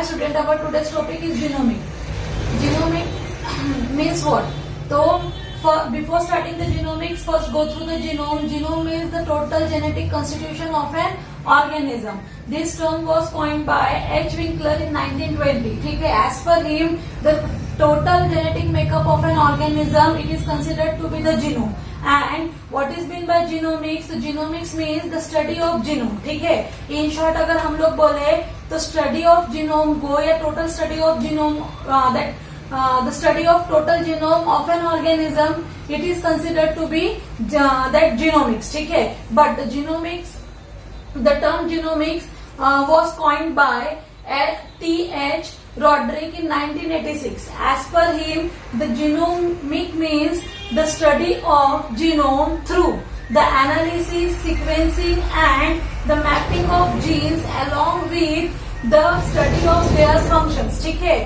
Hi student, our today's topic is genomic. Genomic means what? So before starting the genomics, first go through the genome. Genome is the total genetic constitution of an organism. This term was coined by H. Winkler in 1920. ठीक है, as per him, the total genetic makeup of an organism, it is considered to be the genome. And what is meant by genomics? तो genomics means the study of genome. ठीक है, in short अगर हम लोग बोले तो study of genome go या total study of genome the study of total genome of an organism, it is considered to be that genomics. ठीक है, but the term genomics was coined by T.H. Roderick in 1986. As per him, the genomic means the study of genome through the analysis, sequencing and the mapping of genes along with the study of their functions. ठीक है,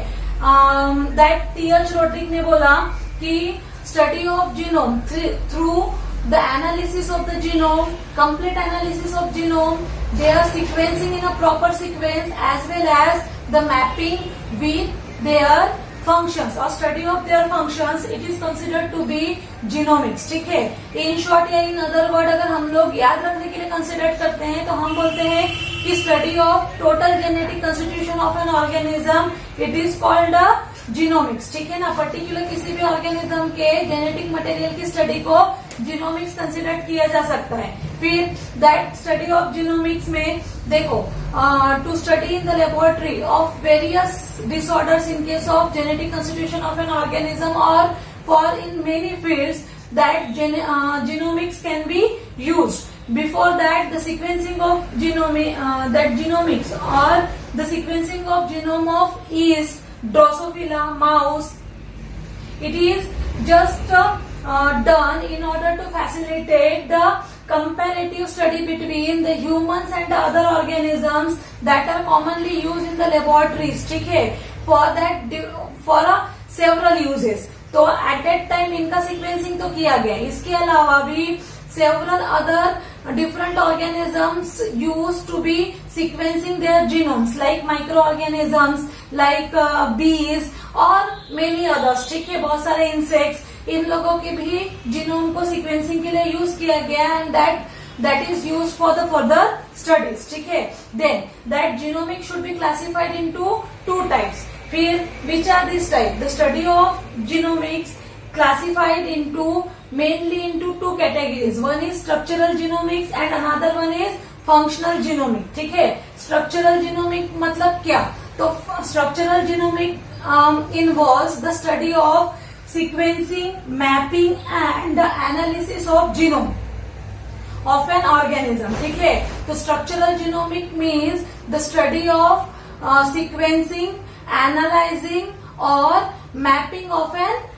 that T.H. Roderick ने बोला कि study of genome through the analysis of the genome, complete analysis of genome, their sequencing in a proper sequence as well as the mapping with their functions or study of their functions, it is considered to be genomics. ठीक है, in short या in other word अगर हम लोग याद रखने के लिए कंसिडर करते हैं तो हम बोलते हैं कि study of total genetic constitution of an organism, it is called a genomics. ठीक है ना, पर्टिकुलर किसी भी ऑर्गेनिज्म के जेनेटिक मटेरियल की स्टडी को जीनोमिक्स कंसिडर किया जा सकता है. फिर दैट स्टडी ऑफ जीनोमिक्स में देखो, to study in the laboratory of various disorders in case of genetic constitution of an organism और for in many fields that genomics can be used. Before that, the sequencing of genomics or the sequencing of genome of yeast, Drosophila, mouse, it is just done in order to facilitate the comparative study between the humans and the other organisms that are commonly used in the laboratories. ठीक है, for several uses. तो at that time इनका sequencing तो किया गया. इसके अलावा भी several other different organisms used to be sequencing their genomes like microorganisms like bees और many others. ठीक है, बहुत सारे insects, इन लोगों के भी जीनोम को सीक्वेंसिंग के लिए यूज किया गया and that is used for the further studies. ठीक है, then that genomic should be classified into two types. फिर which are these types? The study of genomics classified mainly into two categories. One is structural genomics and another one is functional genomic. ठीक है, structural genomic मतलब क्या? तो structural genomic involves the study of sequencing, mapping and the analysis of genome of an organism. ठीक है, तो structural genomic means the study of sequencing, analyzing or mapping of an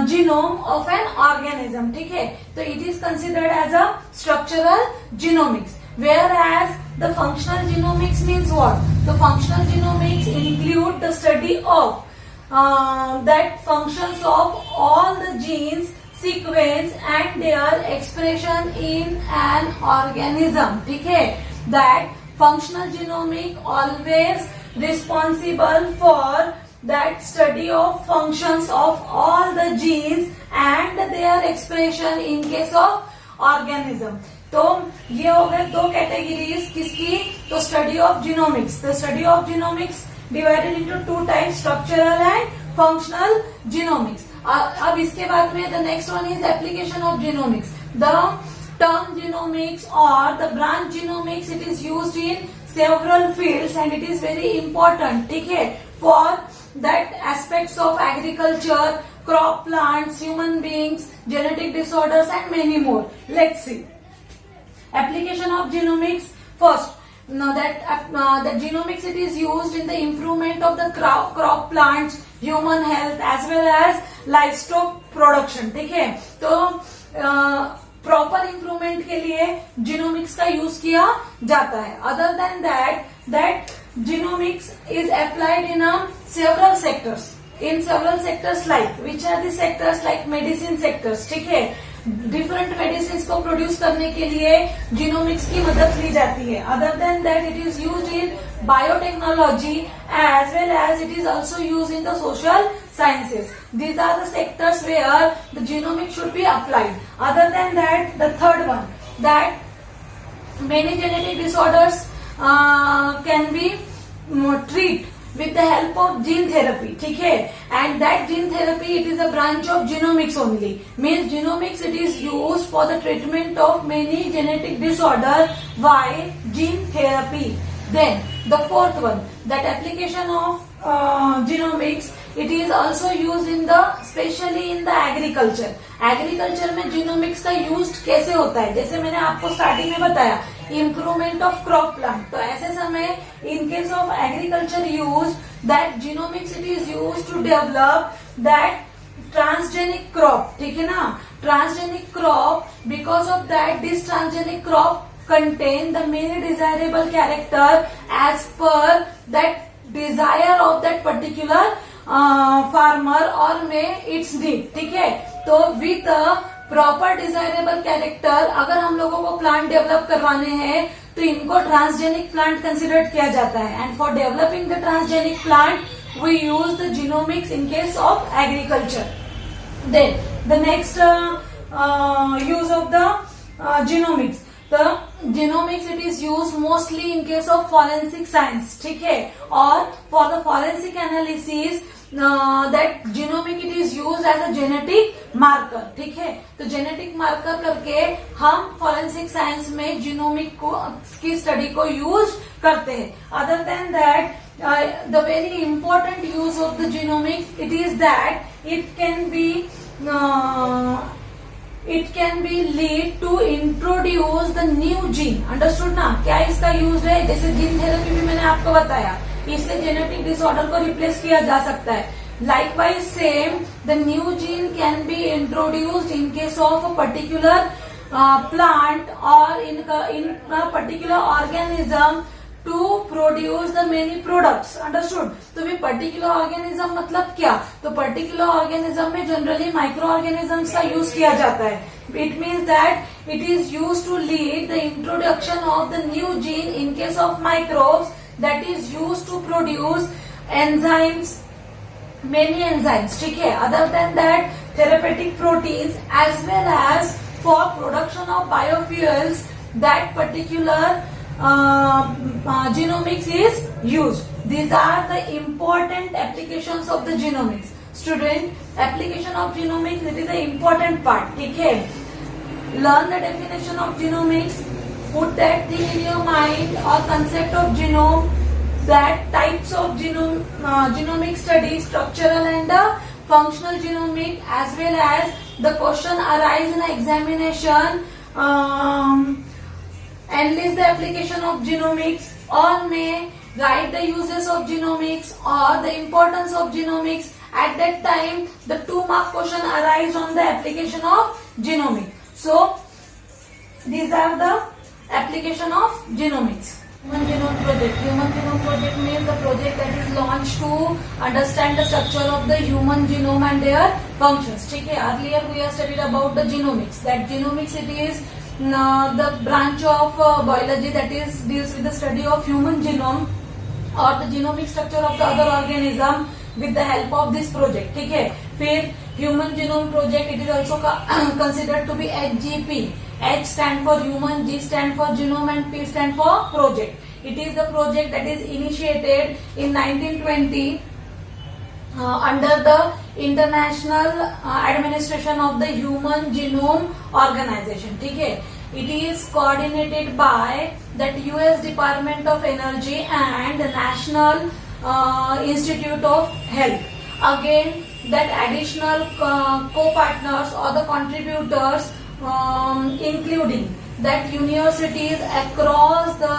genome of an organism. ठीक है, तो it is considered as a structural genomics. Whereas the functional genomics means what? The functional genomics include the study of that functions of all the genes, sequence and their expression in an organism. ठीक है, that functional genomic always responsible for that study of functions of all the genes and their expression in case of organism. तो ये हो गए दो categories किसकी? तो study of genomics. The study of genomics divided into two types, structural and functional genomics. अब इसके बाद में the next one is application of genomics. The term genomics or the branch genomics, it is used in several fields and it is very important. ठीक है, for that aspects of agriculture, crop plants, human beings, genetic disorders and many more. Let's see. Application of genomics first. Now that genomics, it is used in the improvement of the crop plants, human health as well as livestock production. ठीक है, तो proper improvement के लिए genomics का use किया जाता है. Other then that genomics is applied in several sectors. In several sectors like which are the sectors like medicine sectors. ठीक है, डिफरेंट मेडिसिन को प्रोड्यूस करने के लिए जीनोमिक्स की मदद ली जाती है. Other than that it is use in biotechnology as well as it is also used in the social sciences. These are the sectors where the genomics should be applied. Other than that, the third one, that many genetic disorders can be treated with the help of gene therapy. ठीक है, and that gene therapy it is a branch of genomics only. Means genomics it is used for the treatment of many genetic disorder by gene therapy. Then the fourth one, that application of genomics it is also used in the especially in the agriculture. Agriculture में genomics का use कैसे होता है, जैसे मैंने आपको starting में बताया इम्प्रूवमेंट ऑफ क्रॉप प्लांट. तो ऐसे समय in case of agriculture use that genomics it is use to develop that transgenic crop. ठीक है ना, transgenic crop. Because of that this transgenic crop contain the many desirable character as per that desire of that particular farmer or may its need. ठीक है, तो with a proper desirable character अगर हम लोगों को प्लांट डेवलप करवाने हैं तो इनको ट्रांसजेनिक प्लांट कंसिडर किया जाता है. And for developing the transgenic plant we use the genomics in case of agriculture. Then the next use of the genomics. The genomics it is used mostly in case of forensic science. ठीक है, और for the forensic analysis that genomic it is used as a genetic marker. ठीक है, तो genetic marker करके हम forensic science में genomic को की स्टडी को यूज करते हैं. Other than that the very important use of the genomics it is that it can be lead to introduce the new gene. Understood ना, क्या इसका यूज है, जैसे जीन थेरेपी भी मैंने आपको बताया, इससे जेनेटिक डिसऑर्डर को रिप्लेस किया जा सकता है. Likewise same the new gene can be introduced in case of a particular plant और in particular organism to produce the many products. Understood. तो भी पर्टिकुलर ऑर्गेनिज्म मतलब क्या, तो पर्टिकुलर ऑर्गेनिज्म में जनरली माइक्रो ऑर्गेनिजम्स का यूज किया जाता है. It means that it is use to lead the introduction of the new gene in case of microbes that is use to produce enzymes, many enzymes. ठीक है, other than that therapeutic proteins as well as for production of biofuels that particular genomics is used. These are the important applications of the genomics. Student, application of genomics it is an important part. ठीक है, learn the definition of genomics, put that thing in your mind or concept of genome, that types of genomic study, structural and functional genomic, as well as the question arise in examination. Enlist the application of genomics or may write the uses of genomics or the importance of genomics. At that time the 2 mark question arise on the application of genomics. So these are the application of genomics. Human Genome Project. Human Genome Project means the project that is launched to understand the structure of the human genome and their functions. ठीक है, earlier we have studied about the genomics. That genomics it is the branch of biology that is deals with the study of human genome or the genomic structure of the other organism with the help of this project. ठीक है, फिर Human Genome Project it is also considered to be HGP. H stand for human, G stand for genome and P stand for project. It is the project that is initiated in 1920 under the International Administration of the Human Genome Organization. ठीक है, it is coordinated by that US Department of Energy and the National Institute of Health. Again, that additional co-partners or the contributors including that universities across the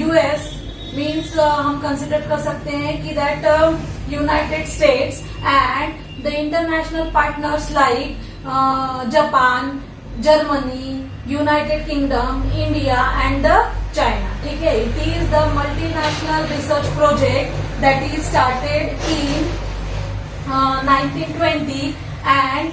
US means हम consider कर सकते हैं कि that United states and the international partners like Japan, Germany, United kingdom, India and China. ठीक है, it is the multinational research project that is started in 1920 and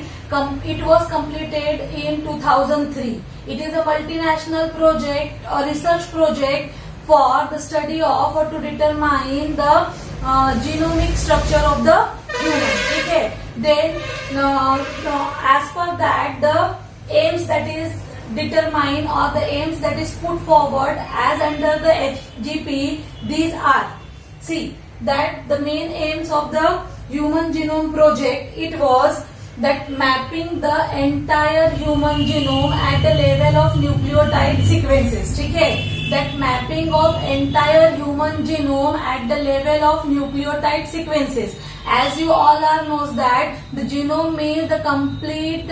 It was completed in 2003. It is a multinational project, a research project for the study of or to determine the genomic structure of the human. Okay. Then as per that, the aims that is determined or the aims that is put forward as under the HGP, these are, see that the main aims of the human genome project, it was that mapping the entire human genome at the level of nucleotide sequences. ठीक है, that mapping of entire human genome at the level of nucleotide sequences. As you all are knows that the genome means the complete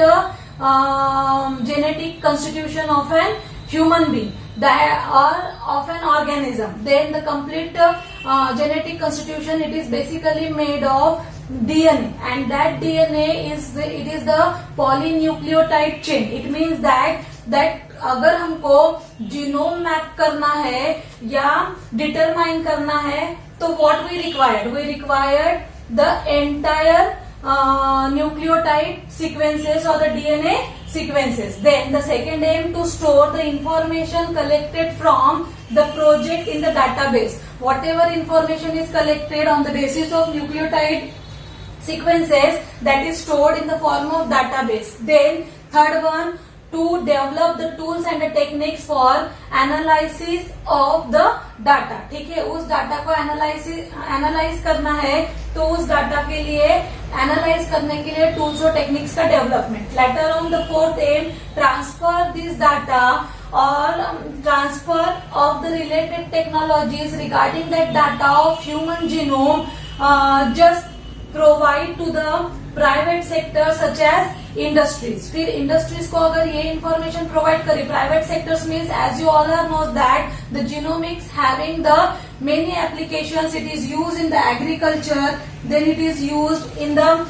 genetic constitution of an human being, that or of an organism. Then the complete genetic constitution, it is basically made of DNA, and that DNA is the polynucleotide chain. It means that अगर हमको genome map करना है या determine करना है, तो what we required the entire nucleotide sequences or the DNA sequences. Then the second aim to store the information collected from the project in the database. Whatever information is collected on the basis of nucleotide sequences, that is stored in the form of database. Then third one, to develop the tools and the techniques for analysis of the data. ठीक है, उस data को analyse करना है, तो उस data के लिए एनालाइज करने के लिए टूल्स और टेक्निक्स का development. Later on the fourth aim, transfer this data or transfer of the related technologies regarding that data of human genome, just provide to the private sector such as industries. फिर industries को अगर ये information provide करे, private sectors means as you all are knows that the genomics having the many applications. It is used in the agriculture, then it is used in the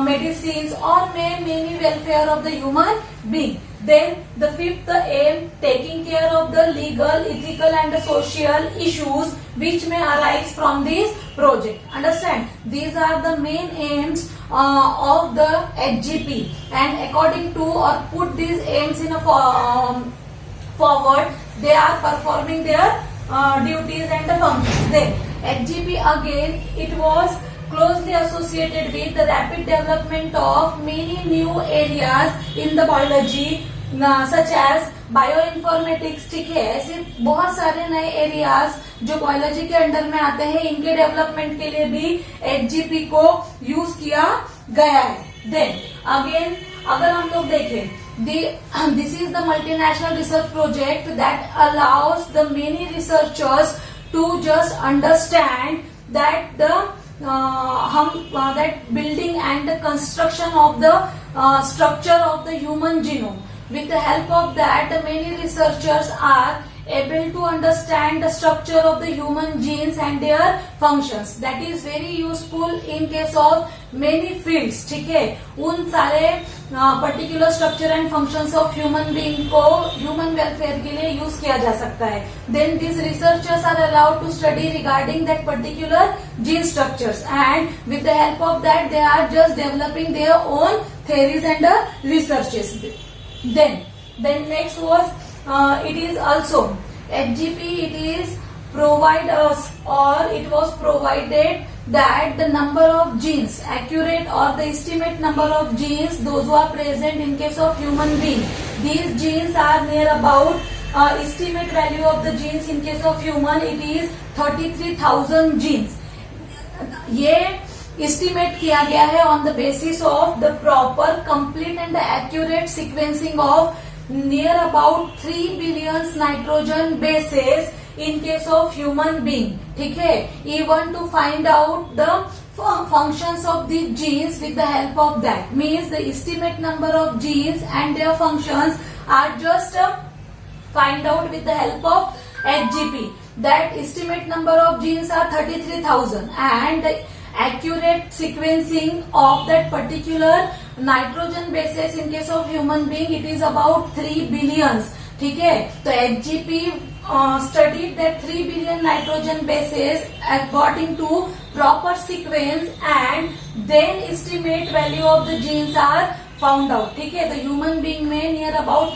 medicines or many welfare of the human being. Then the fifth aim, taking care of the legal, ethical and social issues which may arise from this project. Understand? These are the main aims of the HGP, and according to or put these aims in a forward, they are performing their duties and the functions. Then HGP again, it was closely associated with the rapid development of many new areas in the biology, such as bioinformatics. ठीक है, ऐसे बहुत सारे नए areas जो biology के under में आते हैं, इनके डेवलपमेंट के लिए भी एचजीपी को यूज किया गया है. देन अगेन अगर हम लोग देखें, this is the multinational research project that allows the many researchers to just understand that the that building and the construction of the structure of the human genome. With the help of that, many researchers are able to understand the structure of the human genes and their functions. That is very useful in case of many fields. ठीक है, उन सारे particular structure and functions of human being को human welfare के लिए use किया जा सकता है. Then this researchers are allowed to study regarding that particular gene structures, and with the help of that they are just developing their own theories and researches. Then next was it is also HGP, it is provide us or it was provided that the number of genes, accurate or the estimate number of genes, those who are present in case of human being, these genes are near about estimate value of the genes in case of human, it is 33,000 genes. ये estimate किया गया है on the basis of the proper, complete and the accurate sequencing of near about 3 billion nitrogen bases in case of human being. ठीक है, even to find out the functions of the genes with the help of that, means the estimate number of genes and their functions are just find out with the help of HGP. That estimate number of genes are 33,000 and the accurate sequencing of that particular nitrogen bases in case of human being, it is about 3 billions. ठीक है, तो HGP studied that 3 billion nitrogen bases according to proper sequence, and then estimate value of the genes are found out, ठीक है। तो human being में near about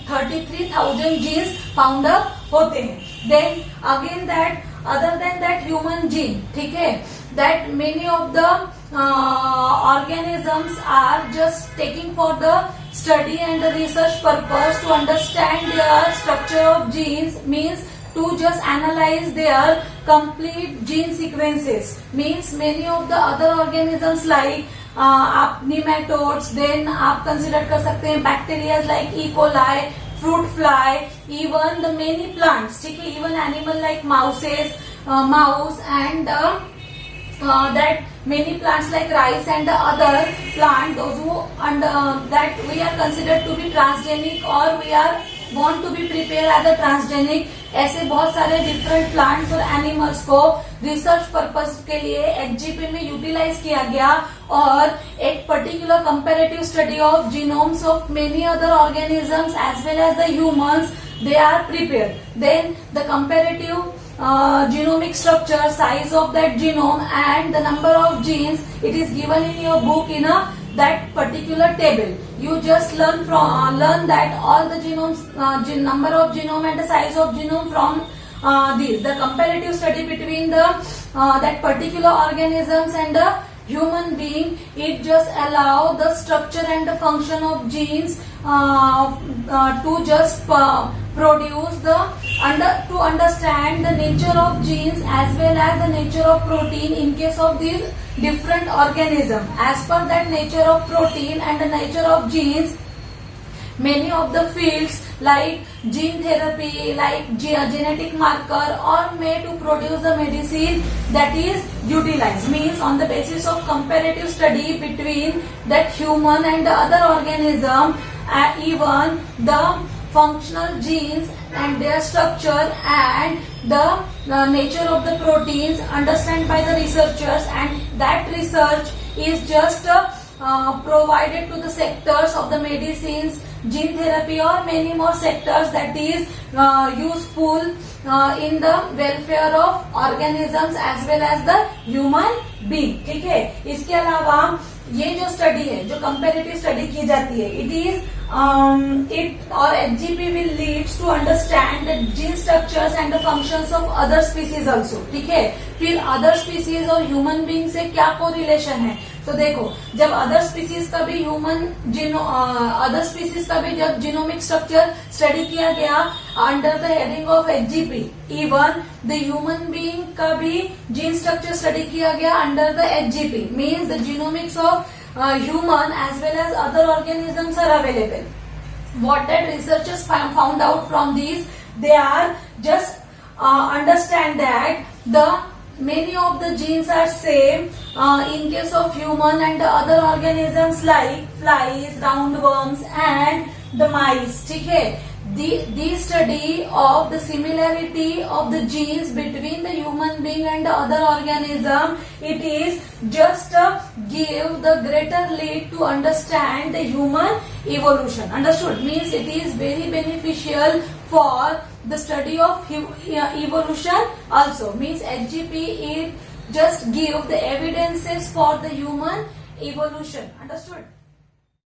33,000 genes found up होते हैं। Then again that other than that human gene, ठीक है, that many of the organisms are just taking for the study and the research purpose to understand their structure of genes, means to just analyze their complete gene sequences, means many of the other organisms like आप nematodes, then आप consider कर सकते हैं bacteria like E. coli, fruit fly, even the many plants, ठीक है, even animal like mouses, mouse and that many plants like rice and the other plant, those who that we are considered to be transgenic or we are want to be prepared as a transgenic, ऐसे बहुत सारे different plants और animals को research purpose के लिए HGP में utilise किया गया और एक particular comparative study of genomes of many other organisms as well as the humans, they are prepared. Then the comparative genomic structure, size of that genome and the number of genes, it is given in your book in that particular table. You just learn that all the genomes, number of genome and the size of genome from these. The comparative study between the that particular organisms and the human being, it just allow the structure and the function of genes to just produce the to understand the nature of genes as well as the nature of protein in case of these different organism. As per that nature of protein and the nature of genes, many of the fields like gene therapy, like genetic marker are made to produce the medicine that is utilized, means on the basis of comparative study between that human and the other organism, even the functional genes and their structure and the nature of the proteins understood by the researchers, and that research is just provided to the sectors of the medicines, gene therapy or many more sectors that is useful in the welfare of organisms as well as the human being, ठीक है। इसके अलावा ये जो study है, जो comparative study की जाती है, it is it or HGP will leads to understand the gene structures and the functions of other species also, ठीक है। फिर अदर स्पीसीज और ह्यूमन बीइंग से क्या कोरिलेशन है, तो देखो जब अदर स्पीसीज का भी अदर स्पीसीज का भी जब जीनोमिक स्ट्रक्चर स्टडी किया गया under the heading of HGP, even the human being का भी जीन स्ट्रक्चर स्टडी किया गया under the HGP, means the genomics of human as well as other organisms are available. What that researchers found out from these, they are just understand that the many of the genes are same in case of human and the other organisms like flies, roundworms and the mice, ठीक है। The study of the similarity of the genes between the human being and the other organism, it is just give the greater lead to understand the human evolution. Understood? Means it is very beneficial for the study of evolution also. Means HGP it just give the evidences for the human evolution. Understood?